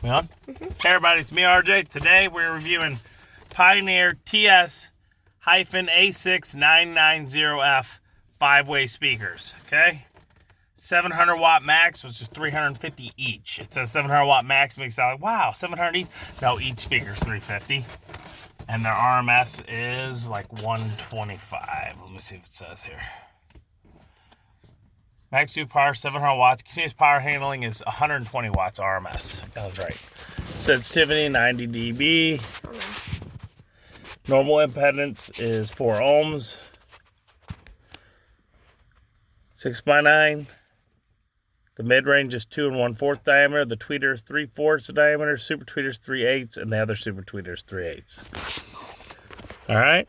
We on? Mm-hmm. Hey everybody, it's me RJ. Today we're reviewing Pioneer TS-A6990F 5-way speakers. Okay? 700 watt max, which is 350 each. It says 700 watt max, makes it sound like, wow, 700 each. No, each speaker's 350. And their RMS is like 125. Let me see if it says here. Max due power 700 watts. Continuous power handling is 120 watts RMS. That was right. Sensitivity 90 dB. Normal impedance is 4 ohms. 6x9. The mid-range is 2 1/4 diameter. The tweeter is 3/4 diameter. Super tweeter is 3/8, and the other super tweeter is 3/8. All right.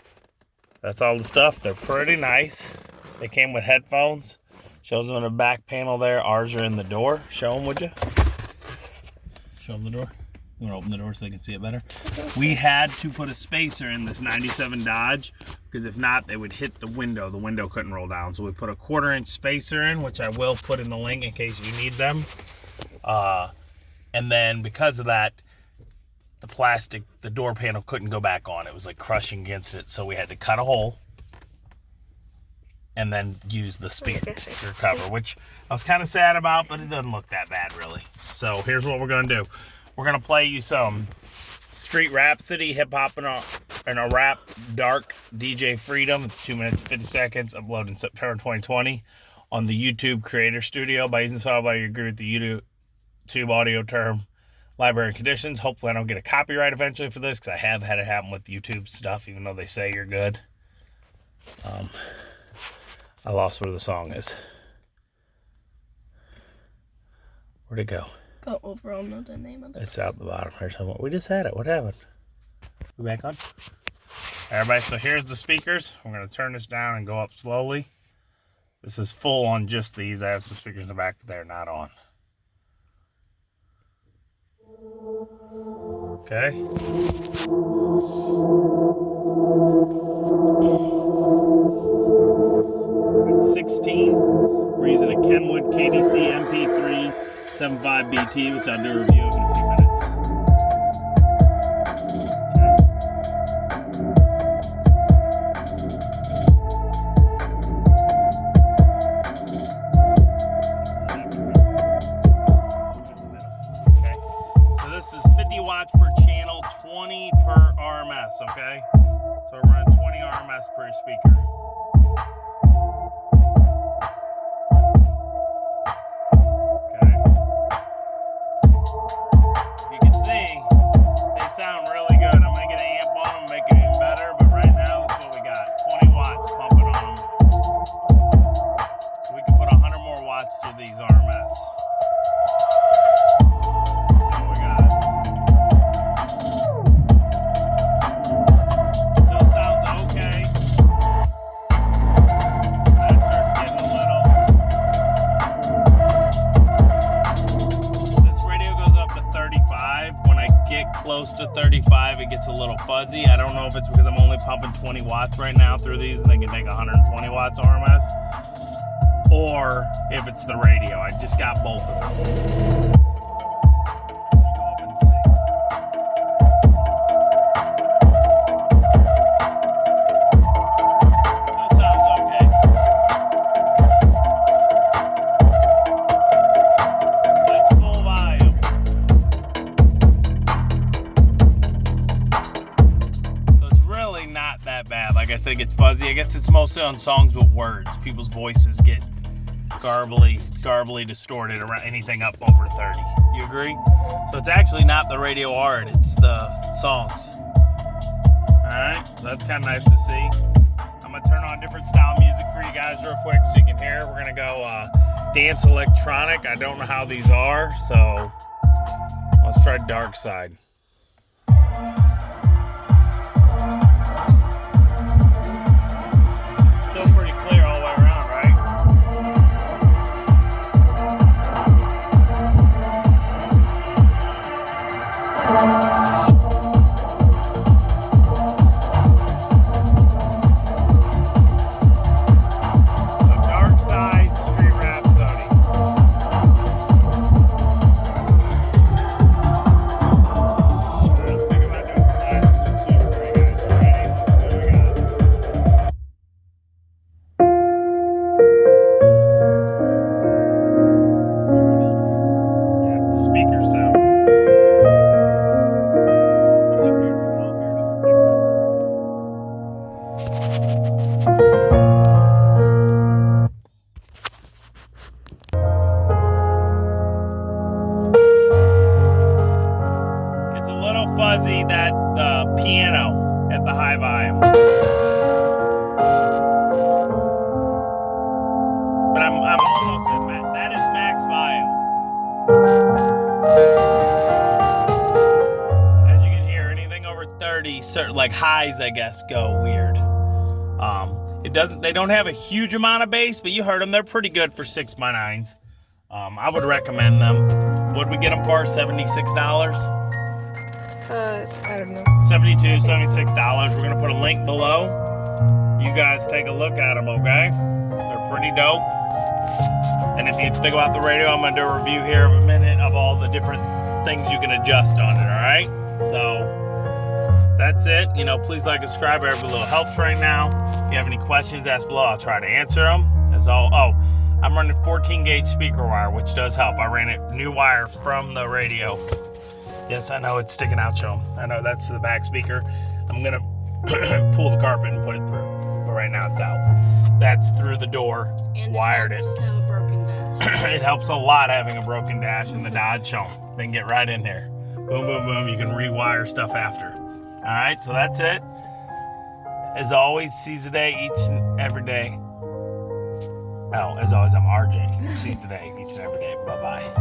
That's all the stuff. They're pretty nice. They came with headphones. Shows them in the back panel there. Ours are in the door. Show them, would you? Show them the door. You want to open the door so they can see it better? We had to put a spacer in this 97 Dodge because if not, they would hit the window. The window couldn't roll down. So we put a 1/4-inch spacer in, which I will put in the link in case you need them. And then because of that, the plastic, the door panel couldn't go back on. It was like crushing against it. So we had to cut a hole and then use the speaker cover, which I was kind of sad about, but it doesn't look that bad, really. So here's what we're going to do. We're going to play you some street Rhapsody, hip-hop, and a rap, dark DJ Freedom. It's 2 minutes, 50 seconds, uploaded in September 2020 on the YouTube Creator Studio. By using software, you agree with the YouTube audio term, library conditions. Hopefully I don't get a copyright eventually for this, because I have had it happen with YouTube stuff, even though they say you're good. I lost where the song is. Where'd it go? Go overall, know the name of it. It's out the bottom here somewhere. We just had it. What happened? We back on? Everybody, so here's the speakers. We're going to turn this down and go up slowly. This is full on just these. I have some speakers in the back, but they're not on. Okay. 16. We're using a Kenwood KDC MP3 75BT, which I'll do a review of in a few minutes. Okay. So this is 50 watts per channel, 20 per RMS, okay? So we're running 20 RMS per speaker. Sound really good. I'm going to get an amp on them and make it even better, but right now that's what we got. 20 watts pumping on them. So we can put 100 more watts through these RMS. Let's see what we got. Still sounds okay. That starts getting a little. This radio goes up to 35. When I get close to 35, it gets a little fuzzy. I don't know if it's because I'm only pumping 20 watts right now through these and they can take 120 watts RMS, or if it's the radio. I just got both of them. Let me go up and see. Still sounds okay. That's full volume. Not that bad. Like I said, it gets fuzzy. I guess it's mostly on songs with words. People's voices get garbly distorted around anything up over 30. You agree? So it's actually not the radio art, it's the songs. Alright, that's kind of nice to see. I'm going to turn on different style music for you guys real quick so you can hear it. We're going to go dance electronic. I don't know how these are, so let's try Dark Side. fuzzy that the piano at the high volume. But I'm almost at that is max volume. As you can hear, anything over 30, certain like highs, I guess, go weird. They don't have a huge amount of bass, but you heard them. They're pretty good for 6x9s. I would recommend them. What did we get them for? $76? I don't know. $72, $76. We're gonna put a link below. You guys take a look at them, okay? They're pretty dope. And if you think about the radio, I'm gonna do a review here in a minute of all the different things you can adjust on it, all right? So that's it. You know, please like and subscribe. Every little helps right now. If you have any questions, ask below. I'll try to answer them. I'm running 14 gauge speaker wire, which does help. I ran it new wire from the radio. Yes, I know it's sticking out, Joe. I know that's the back speaker. I'm gonna pull the carpet and put it through, but right now it's out. That's through the door. And wired it helps to have a broken dash. It helps a lot having a broken dash in the Dodge Show. Then get right in there. Boom, boom, boom. You can rewire stuff after. All right, so that's it. As always, seize the day each and every day. Oh, as always, I'm RJ. Seize the day each and every day. Bye-bye.